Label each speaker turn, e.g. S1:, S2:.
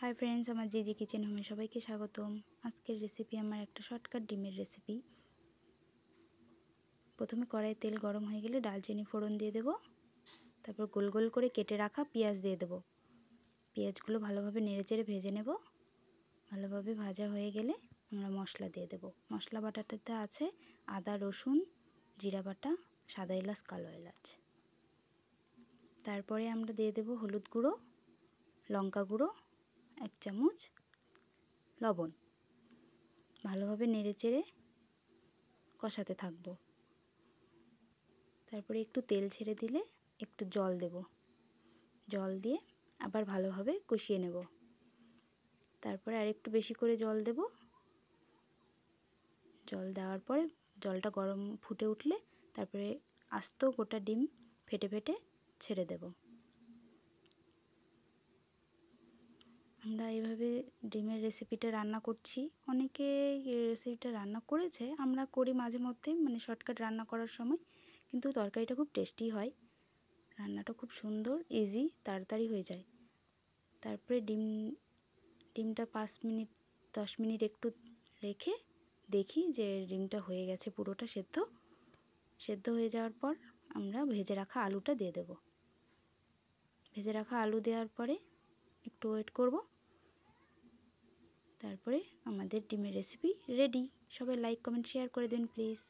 S1: Hi friends, আমার জিজি kitchen হোমে সবাইকে স্বাগতম। আজকের রেসিপি আমার একটা শর্টকাট ডিমের রেসিপি। প্রথমে কড়াইয়ে তেল গরম হয়ে গেলে ডালচিনি ফোড়ন দিয়ে দেব। তারপর গোল গোল করে কেটে রাখা পেঁয়াজ দিয়ে দেব। পেঁয়াজগুলো ভালোভাবে নেড়েচেড়ে ভেজে নেব। ভালোভাবে ভাজা হয়ে গেলে আমরা মশলা দিয়ে দেব। মশলা বাটাটাতে আছে আদা, রসুন, জিরা বাটা, সাদা এলাচ, কালো এলাচ। তারপরে আমরা দিয়ে দেব হলুদ গুঁড়ো, লঙ্কা গুঁড়ো 1 চামচ, লবণ। ভালোভাবে নেড়েচেড়ে কষাতে থাকবো। তারপরে একটু তেল ছেড়ে দিলে একটু জল দেব। জল দিয়ে আবার ভালোভাবে কষিয়ে নেব। তারপরে আরেকটু বেশি করে জল দেব। জল দেওয়ার পরে জলটা গরম ফুটে উঠলে তারপরে আস্ত গোটা ডিম ফেটে ফেটে ছেড়ে দেব। আমরা এইভাবে ডিমের রেসিপিটা রান্না করছি। অনেকে এই রেসিপিটা রান্না করেছে, আমরা করি মাঝে মধ্যে, মানে শর্টকাট রান্না করার সময়। কিন্তু তরকারিটা খুব টেস্টি হয়, রান্নাটা খুব সুন্দর, ইজি, তাড়াতাড়ি হয়ে যায়। তারপরে ডিমটা 5 মিনিট 10 মিনিট একটু রেখে দেখি যে ডিমটা হয়ে গেছে, পুরোটা সেদ্ধ হয়ে যাওয়ার পর আমরা ভেজে রাখা আলুটা দিয়ে দেব। ভেজে রাখা আলু দেওয়ার পরে একটু ওয়েট করব। তারপরে আমাদের ডিমের রেসিপি রেডি। সবাই লাইক, কমেন্ট, শেয়ার করে দিন প্লিজ।